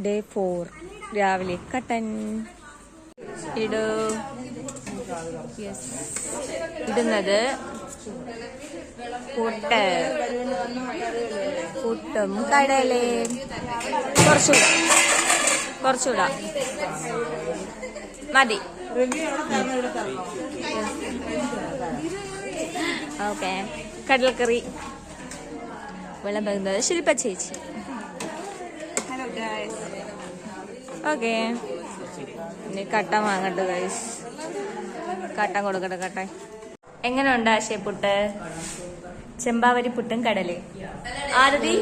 Day 4 രാവിലെ കട്ടൻ ഇടുന്നത് പുട്ടും കടലയും കുറച്ചുകൂടാ മതി. ഓക്കെ, കടലക്കറി വിളമ്പുന്നത് ശില്പ ചേച്ചി. ഓക്കെ, ഇനി കട്ടൻ വാങ്ങട്ടെ ഗൈസ്. കട്ടൻ കൊടുക്കട്ടെ. കട്ടൻ എങ്ങനെയുണ്ട് ആശയപ്പുട്ട്? ചെമ്പാവരി പുട്ടും കടലയും. ആരതി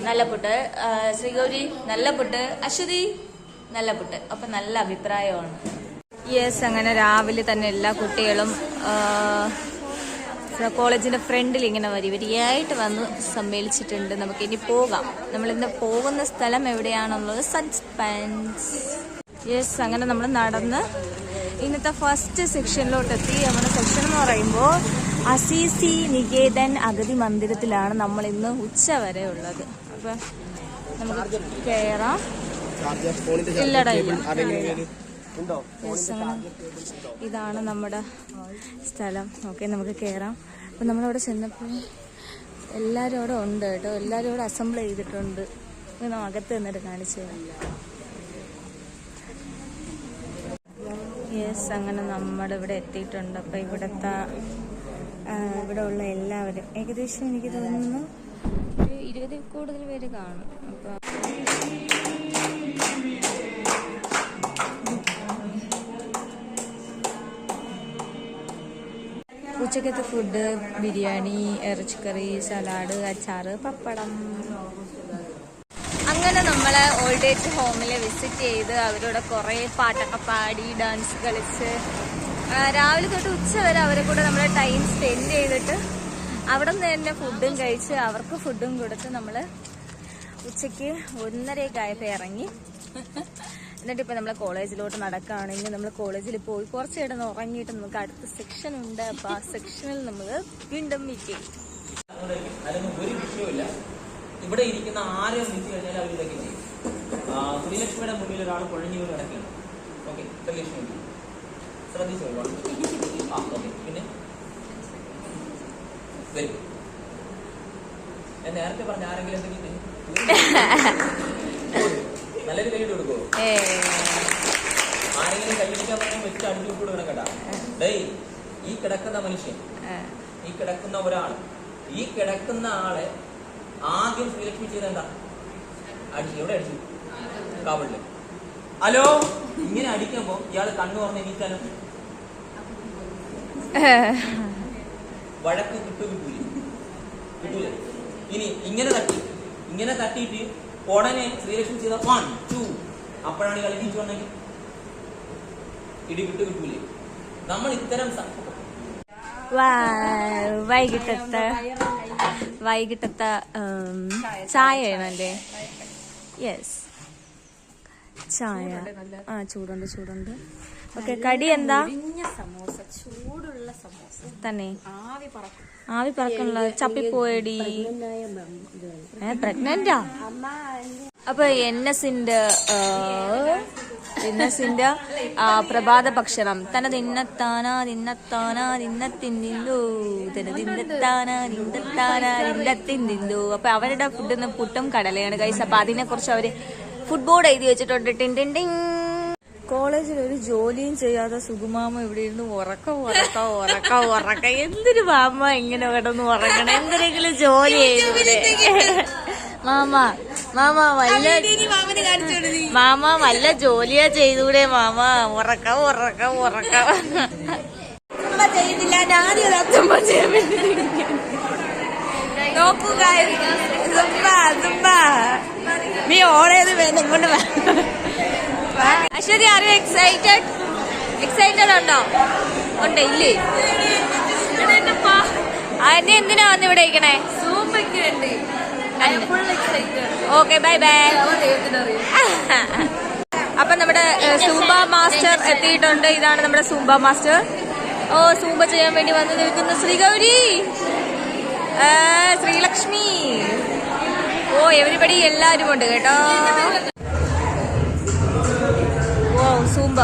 നല്ല പുട്ട്, ശ്രീഗൗരി നല്ല പുട്ട്, അശ്വതി നല്ല പുട്ട്. അപ്പൊ നല്ല അഭിപ്രായമാണ്. യെസ്, അങ്ങനെ രാവിലെ തന്നെ എല്ലാ കുട്ടികളും കോളേജിന്റെ ഫ്രണ്ടിൽ ഇങ്ങനെ വരിയായിട്ട് വന്ന് സമ്മേളിച്ചിട്ടുണ്ട്. നമുക്കിനി പോകാം. നമ്മളിന്ന് പോകുന്ന സ്ഥലം എവിടെയാണെന്നുള്ളത് സസ്പെൻസ്. യെസ്, അങ്ങനെ നമ്മൾ നടന്ന് ഇന്നത്തെ ഫസ്റ്റ് സെക്ഷനിലോട്ട് എത്തി. നമ്മുടെ സെക്ഷൻ എന്ന് പറയുമ്പോൾ അസീസി നികേതൻ അഗതി മന്ദിരത്തിലാണ് നമ്മൾ ഇന്ന് ഉച്ച വരെ ഉള്ളത്. അപ്പൊ നമുക്ക് കയറാം. ഇതാണ് നമ്മുടെ സ്ഥലം. ഓക്കെ, നമുക്ക് കയറാം. അപ്പൊ നമ്മളവിടെ ചെന്നപ്പോൾ എല്ലാവരും അവിടെ ഉണ്ട് കേട്ടോ. എല്ലാവരും അവിടെ അസംബിൾ ചെയ്തിട്ടുണ്ട്. അകത്ത് നിന്നിട്ട് കാണിച്ചു തരാം. യെസ്, അങ്ങനെ നമ്മുടെ ഇവിടെ എത്തിയിട്ടുണ്ട്. അപ്പൊ ഇവിടെ ഉള്ള എല്ലാവരും ഏകദേശം എനിക്ക് തോന്നുന്നു 20 കൂടുതൽ പേര് കാണും. അപ്പൊ ഉച്ചക്കത്തെ ഫുഡ് ബിരിയാണി, ഇറച്ചിക്കറി, സലാഡ്, അച്ചാറ്, പപ്പടം. അങ്ങനെ നമ്മള് ഓൾഡ് ഏജ് ഹോമില് വിസിറ്റ് ചെയ്ത് അവരോട് കുറെ പാട്ടൊക്കെ പാടി ഡാൻസ് കളിച്ച് രാവിലെ തൊട്ട് ഉച്ച വരെ അവരെ കൂടെ നമ്മള് ടൈം സ്പെൻഡ് ചെയ്തിട്ട് അവിടെ നിന്ന് തന്നെ ഫുഡും കഴിച്ച് അവർക്ക് ഫുഡും കൊടുത്ത് നമ്മള് ഉച്ചയ്ക്ക് 1:30 ആയപ്പോൾ ഇറങ്ങി. എന്നിട്ട് ഇപ്പൊ നമ്മളെ കോളേജിലോട്ട് നടക്കുകയാണെങ്കിൽ നമ്മൾ കോളേജിൽ പോയി കുറച്ച് നേരം ഉറങ്ങിയിട്ട് നമുക്ക് അടുത്ത സെക്ഷൻ ഉണ്ട്. അപ്പൊ ആ സെക്ഷനിൽ നമ്മൾ വീണ്ടും മീറ്റ് ചെയ്യും. ഒരു വിഷയമില്ല. ഇവിടെ ഇരിക്കുന്ന ആരെയും വിളിച്ചു കഴിഞ്ഞാൽ അവർ ഇതൊക്കെ ചെയ്യും. ശ്രീലക്ഷ്മിയുടെ മുന്നിൽ ഒരാൾ കുഴഞ്ഞു വീണ് കിടക്കുകയാണ്. ഓക്കെ, ശ്രീലക്ഷ്മി ശ്രദ്ധിച്ചോളൂ. ഓക്കെ, പിന്നെ വരും. ഞാൻ നേരത്തെ പറഞ്ഞ ആരെങ്കിലും എന്തെങ്കിലും നല്ലൊരു കൈയ്യിട്ട് കൊടുക്കോ? ആരെങ്കിലും കൈയ്യടിക്കാൻ പറഞ്ഞാൽ വെച്ച് അടിച്ചു കൊടുക്കണം കേട്ടാ. ഡേയ്, ഈ കിടക്കുന്ന മനുഷ്യൻ, ഈ കിടക്കുന്ന ഒരാൾ, ഈ കിടക്കുന്ന ആളെ ആദ്യം ശ്രീലക്ഷ്മി ചെയ്ത എന്താ? അടിച്ചു. എവിടെ അടിച്ചു? കവിളില്. ഹലോ, ഇങ്ങനെ അടിക്കുമ്പോ ഇയാള് കണ്ണു പറഞ്ഞ് എണീറ്റാലും വഴക്ക് കിട്ടൂല. ഇനി ഇങ്ങനെ തട്ടിയിട്ട് ഉടനെ ശ്രീലക്ഷ്മി ചെയ്ത 1, 2 അപ്പോഴാണ് ഇയാൾ തിരിച്ചു വന്നെങ്കിൽ ഇടി കിട്ടൂലേ? നമ്മൾ ഇത്തരം വൈകിട്ടത്തെ ചായ വേണല്ലേ? യെസ്, ചായ. ചൂടുണ്ട്. ഓക്കെ, കടി എന്താ? ചൂടുള്ള സമോസ തന്നെ. ആവി പറക്കണ ചപ്പിപ്പോയടി. പ്രഗ്നന്റാ? അപ്പൊ എൻഎസിന്റെ പ്രഭാത ഭക്ഷണം തന തിന്നത്തിന്നു. അപ്പൊ അവരുടെ ഫുഡിന്ന് പുട്ടും കടലയാണ് ഗൈസ്. അപ്പൊ അതിനെ കുറിച്ച് അവര് ഫുഡ് ബോർഡ് എഴുതി വെച്ചിട്ടുണ്ട്. ടിൻ. കോളേജിൽ ഒരു ജോലിയും ചെയ്യാതെ സുകുമാമ ഇവിടെ ഇരുന്ന് ഉറക്ക. എന്തൊരു മാമ ഇങ്ങനെ കിടന്ന് ഉറങ്ങണം? എന്തെങ്കിലും ജോലി ചെയ്തൂടെ മാമ? വല്ല ജോലിയാ ചെയ്തൂടെ മാമ? ഉറക്ക ചെയ്തില്ല. ഞാനൊരു അത്തുമ്പ ചെയ്യാൻ വേണ്ടി നോക്കുക. നീ ഓടേത് വേണ്ട ഇങ്ങോട്ട്. അശ്വതി, ആർ യു എക്സൈറ്റഡ് ഉണ്ടോ? ഉണ്ട് ഇല്ലേ? എന്നെ എന്തിനാ വന്ന് ഇവിടെ ഇരിക്കണേ? Okay, bye. അപ്പൊ നമ്മുടെ സൂംബ മാസ്റ്റർ എത്തിയിട്ടുണ്ട്. ഇതാണ് നമ്മുടെ സൂംബ മാസ്റ്റർ. സൂംബ ചെയ്യാൻ വേണ്ടി വന്ന് നിൽക്കുന്ന ശ്രീഗൗരി, ശ്രീലക്ഷ്മി. ഓ എവരിബഡി എല്ലാവരും ഉണ്ട് കേട്ടോ. ഓ സൂമ്പ.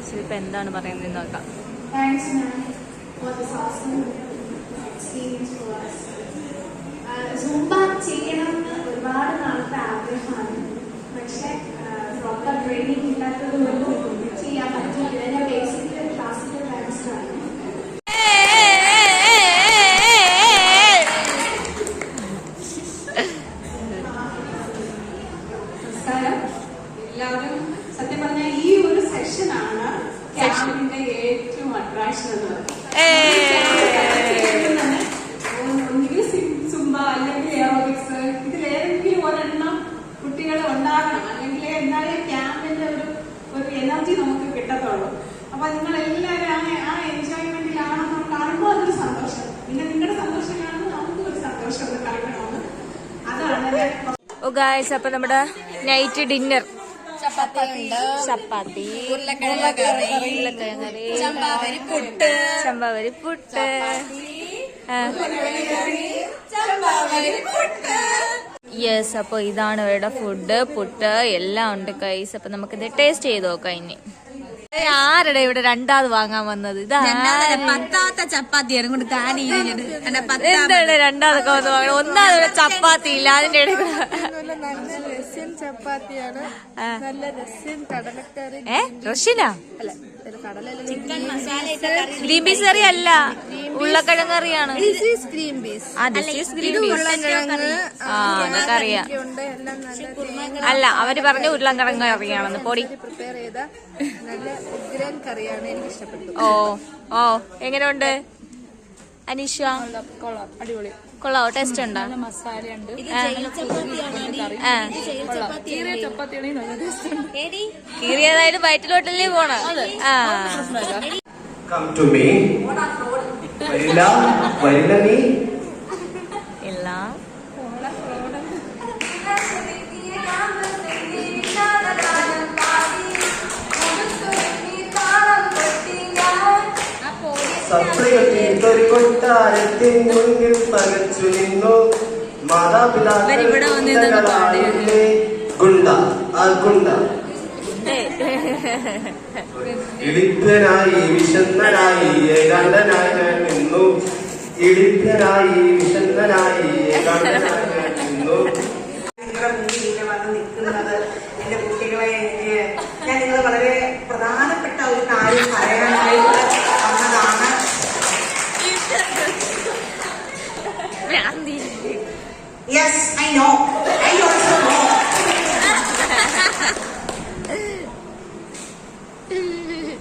ശില്പ എന്താണ് പറയുന്നത് നോക്കാം. Thanks, ma'am, for this awesome experience for us. Zumba ചെയ്യണം എന്ന് ഒരുപാട് നാളത്തെ ആഗ്രഹമാണ്. പക്ഷെ പ്രോപ്പർ ട്രെയിനിങ് ഇല്ലാത്തത് കൊണ്ട് ചെയ്യാൻ പറ്റില്ല. ഞാൻ ബേസിക്കലി ക്ലാസിക്കൽ ഡാൻസറാണ്. എല്ലാവരും സത്യം പറഞ്ഞാൽ ഈ ഒരു സെഷനാണ് ക്യാമ്പിന്റെ ഏറ്റവും അട്രാക്ഷൻ എന്ന് പറയുന്നത്. ഒന്നുകിൽ സുംബ അല്ലെങ്കിൽ എയറോബിക്സ്, ഇതിലേതെങ്കിലും ഒരെണ്ണം കുട്ടികൾ ഉണ്ടാകണം. അല്ലെങ്കിൽ എന്തായാലും ക്യാമ്പിന്റെ ഒരു എനർജി നമുക്ക് കിട്ടത്തുള്ളൂ. അപ്പൊ നിങ്ങൾ എല്ലാവരും ആ എൻജോയ്മെന്റിലാണ് നമ്മൾ കാണുമ്പോൾ അതൊരു സന്തോഷം. പിന്നെ നിങ്ങളുടെ സന്തോഷം കാണുമ്പോൾ നമുക്കും ഒരു സന്തോഷം കളിക്കണമെന്ന്. അതാണ് ഓ ഗായ്സ്, അപ്പൊ നമ്മുടെ നൈറ്റ് ഡിന്നർ ചപ്പാത്തി, ഉരുളക്കിഴങ്ങ് ചമ്പാവരി പുട്ട്. യെസ്, അപ്പൊ ഇതാണ് ഇവരുടെ ഫുഡ്. പുട്ട് എല്ലാം ഉണ്ട് ഗൈസ്. അപ്പൊ നമുക്കിത് ടേസ്റ്റ് ചെയ്ത് നോക്കാം. ഇനി ആരുടെ ഇവിടെ രണ്ടാമത് വാങ്ങാൻ വന്നത്? പത്താമത്തെ ചപ്പാത്തിയാണ് കൊണ്ട് എന്താണ് രണ്ടാമതൊക്കെ വന്ന് വാങ്ങണം? ഒന്നാമത് ചപ്പാത്തി ഇല്ല, അതിന്റെ ഇടയിൽ നല്ല റഷ്യൻ ചപ്പാത്തിയാണ്. നല്ല റഷ്യൻ കടലക്കറി. റഷ്യനാ? ഗ്രീൻ പീസ് കറി അല്ല, ഉരുളക്കിഴങ്ങ് കറിയാണ്. Green peas. അതൊക്കറിയാം. അല്ല, അവര് പറഞ്ഞ ഉരുളക്കിഴങ്ങ് കറിയാണെന്ന്. പൊടി പ്രിപ്പയർ ചെയ്ത നല്ല ഉഗ്രൻ കറിയാണ്. എനിക്ക് ഇഷ്ടപ്പെട്ടു. ഓ എങ്ങനെയുണ്ട് അനീഷ? അടിപൊളി. കൊള്ളാവോ? ടേസ്റ്റ് ഉണ്ടോ? മസാലയുണ്ട്. കീറിയതായാലും വയറ്റിലോട്ടല്ലേ പോണ. Come to me. വരില്ല നീ. ഇല്ല. സപ്രിയൊരു കൊട്ടാരത്തിൻ മുന്നിൽ പകച്ചു നിന്നു മാതാപിതാക്കൾ ഗുണ്ട ആ ഗുണ്ട. ഇളിഭ്യനായി വിശന്നനായി ഏകാന്തനായി ഞാൻ നിന്നു. ഇളിഭ്യനായി വിശന്നനായി ഏകാന്തനായി ഞാൻ നിന്നു. നിങ്ങളുടെ മുന്നിൽ ഇങ്ങനെ വന്ന് നിൽക്കുന്നത് എന്റെ കുട്ടികളെ ഞാൻ നിങ്ങൾ വളരെ പ്രധാനപ്പെട്ട ഒരു കാര്യം പറയാനായിട്ട് വന്നതാണ്. Yes, I know. I also know.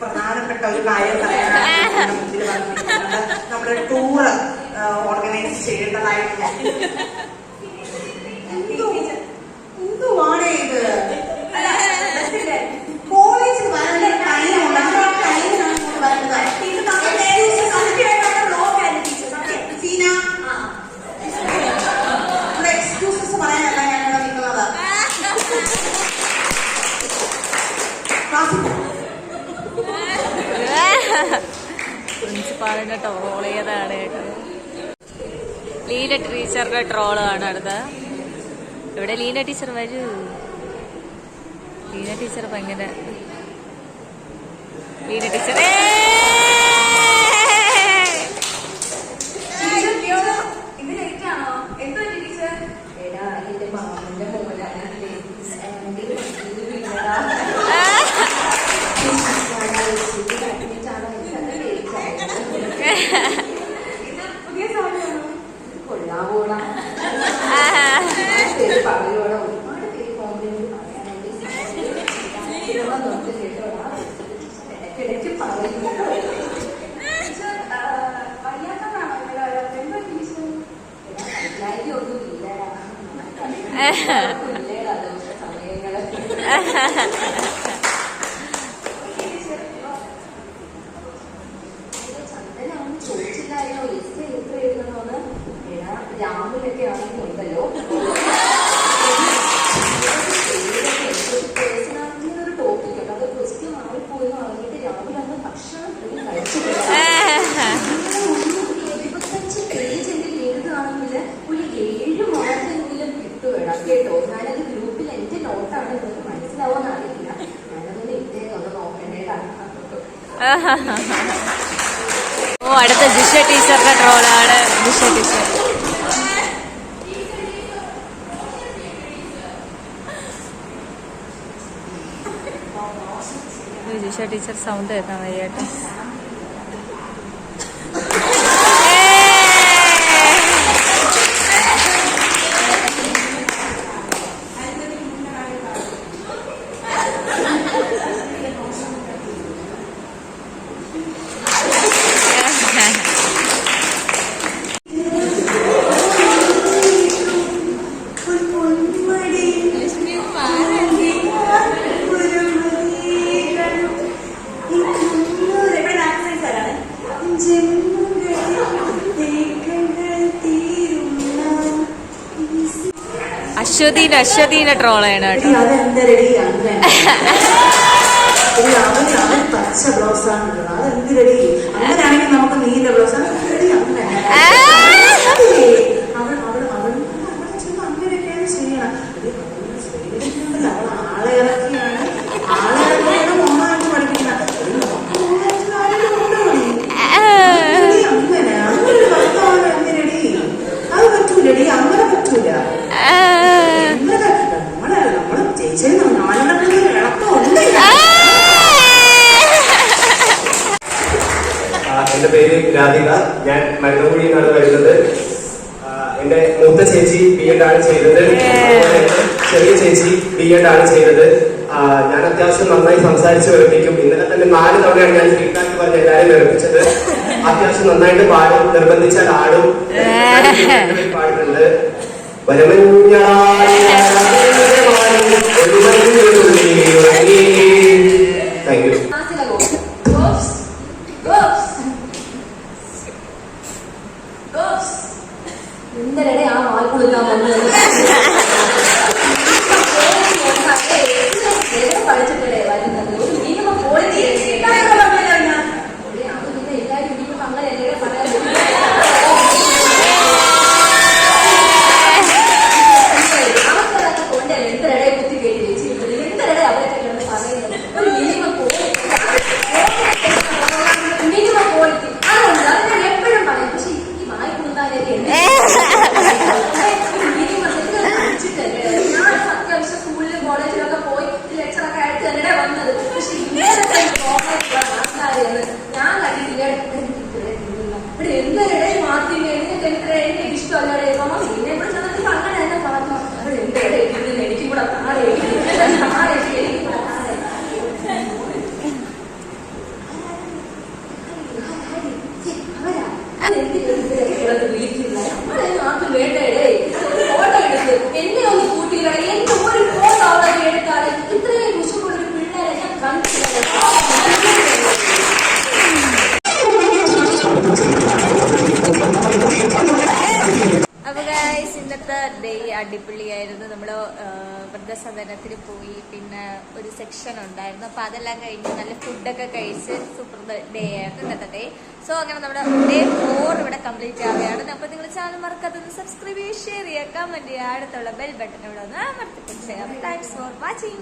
പ്രധാനപ്പെട്ട ഒരു കാര്യം പറയാനായിട്ട് മുന്നിൽ വന്നിരിക്കുന്നത് നമ്മളൊരു ടൂറ് ഓർഗനൈസ് ചെയ്യേണ്ടതായിട്ടുണ്ട്. എന്തുവാണ് ഇത്? കോളേജിൽ വരാൻ പ്രിൻസിപ്പാളിന്റെ ട്രോൾ ചെയ്താണ് കേട്ടോ. ലീന ടീച്ചറുടെ ട്രോളാണ് അടുത്ത. ഇവിടെ ലീന ടീച്ചർ വരൂ. ലീന ടീച്ചർ ഭയങ്കര ലീന ടീച്ചർ രാവിലൊക്കെ ആണെങ്കിൽ ഉണ്ടല്ലോ ഒരു ടോപ്പിക് ഉണ്ട്. അത് ക്വസ്റ്റ്യൻ മാറിപ്പോയി പറഞ്ഞിട്ട് രാവിലെ അന്ന് ഭക്ഷണം കഴിച്ചിട്ടില്ല. 25 പേജ് എങ്കിലും എഴുതുകയാണെങ്കിൽ ഒരു 7 മാർക്കെങ്കിലും കിട്ടുകയാണ് കേട്ടോ. ഞാനത് ഗ്രൂപ്പിൽ എന്റെ നോട്ടാണ് നിങ്ങൾക്ക് മനസ്സിലാവുമെന്ന് അറിയില്ല. ഞാനതൊന്ന് ഇട്ടേക്കൊന്ന് നോക്കേണ്ടതാണ്. ഓ അടുത്ത ജിഷ ടീച്ചറുടെ ട്രോളാണ്. Jisha teacher Jisha teacher sound കേൾക്കാൻ വയ്യാട്ടോ. അശ്വതീനെ ട്രോൾ ചെയ്യണം കേട്ടോ. പച്ച ബ്ലൗസാണ് അതെന്തിരടി അങ്ങനെയാണെങ്കിൽ നമുക്ക് നീല ബ്ലൗസ് അങ്ങനെയൊക്കെയാണ് ചെയ്യണം. ആളെ ഇറക്കിയാണ് ഒന്നായിട്ട് പഠിക്കുന്നത്. അങ്ങനെ അങ്ങനെ ഭർത്താവ് എന്തിനടി അത് പറ്റൂലടി അങ്ങനെ പറ്റൂല. നമ്മള് ചേച്ചി നാലെണ്ണത്തിന് ഇളക്കമുണ്ട്. എന്റെ പേര് രാധിക. ഞാൻ മരുന്നകുഴിയിൽ നിന്നാണ് വരുന്നത്. എന്റെ മൂത്ത ചേച്ചി B.Ed ആണ് ചെയ്തത്. ചെറിയ ചേച്ചി B.Ed ആണ് ചെയ്തത്. ഞാൻ അത്യാവശ്യം നന്നായി സംസാരിച്ച് വെറുപ്പിക്കും. ഇന്നലെ തന്നെ 4 തവണയാണ് ഞാൻ ഫീഡ്ബാക്ക് പറഞ്ഞ് എല്ലാവരും വെറുപ്പിച്ചത്. അത്യാവശ്യം നന്നായിട്ട് പാടും. നിർബന്ധിച്ചാൽ ആടും. പാടുന്നുണ്ട്. Thank you. എന്തിനെ ആ മാൽ കൊടുക്കാൻ വന്നത് പഠിച്ചിട്ടേ വരുന്നത് ഒരു മിനിമം ക്വാളിറ്റി എല്ലാവരും മിനിമം അങ്ങനെ എന്തെങ്കിലും പറയാൻ കൊണ്ടല്ലേ എന്തരടെ കുത്തി കയറ്റി വെച്ചിട്ടുണ്ട്. എന്തരടെ അവരൊക്കെ പറയുന്നത് ഒരു മിനിമം ക്വാളിറ്റി അതുകൊണ്ട് അത് ഞാൻ എപ്പോഴും പറയും. പക്ഷെ ഈ വായി കൊടുത്താലേ ഞാൻ അത്യാവശ്യം സ്കൂളിലും കോളേജിലൊക്കെ പോയി ലെക്ചറൊക്കെ ആയിട്ട് തന്നെ വന്നത്. പക്ഷെ ഇങ്ങനത്തെ ആൾക്കാരെന്ന് ഞാൻ കണ്ടിട്ടില്ല. ഇവിടെ എന്തരടെ മാർക്കിന് എനിക്ക് എനിക്ക് ഇഷ്ടമല്ലേ ഇതിനെ കുറിച്ച് അങ്ങനെ തന്നെ പറഞ്ഞു. അവിടെ എന്തരടെ എനിക്കും കൂടെ താഴെ എനിക്കും കൂടെ വിളിക്കില്ല. നമ്മളെ നാട്ടിൽ വേണ്ടേ ഫോട്ടോ എടുത്ത് എന്നെ ഒന്ന് കൂട്ടിയില്ല. എന്റെ ഒരു ഫോട്ടോ അവിടെ എടുത്താല് ഇത്രയും കുശുകൊണ്ടൊരു പിള്ളേരെ ഞാൻ കണ്ടിട്ടില്ല. അപ്പൊ ഗൈസ് ഇന്നത്തെ ഇന്നത്തെ ഡേ അടിപൊളിയായിരുന്നു. നമ്മൾ വൃദ്ധസദനത്തിന് പോയി, പിന്നെ ഒരു സെക്ഷൻ ഉണ്ടായിരുന്നു. അപ്പോൾ അതെല്ലാം കഴിഞ്ഞ് നല്ല ഫുഡൊക്കെ കഴിച്ച് സൂപ്പർ ഡേ ആയിരുന്നു ഇന്നത്തെ ഡേ. സോ അങ്ങനെ നമ്മുടെ ഡേ 4 ഇവിടെ കംപ്ലീറ്റ് ആവുകയാണ്. അപ്പോൾ നിങ്ങൾ ചാനൽ മറക്കാതെ സബ്സ്ക്രൈബ് ചെയ്യുക, ഷെയർ ചെയ്യുക, കമൻറ്റ് ചെയ്യുക, അടുത്തുള്ള ബെൽ ബട്ടൺ ഇവിടെ ഒന്ന് അമർത്തിപ്പിടിച്ച് ചെയ്യാം. Thanks for watching.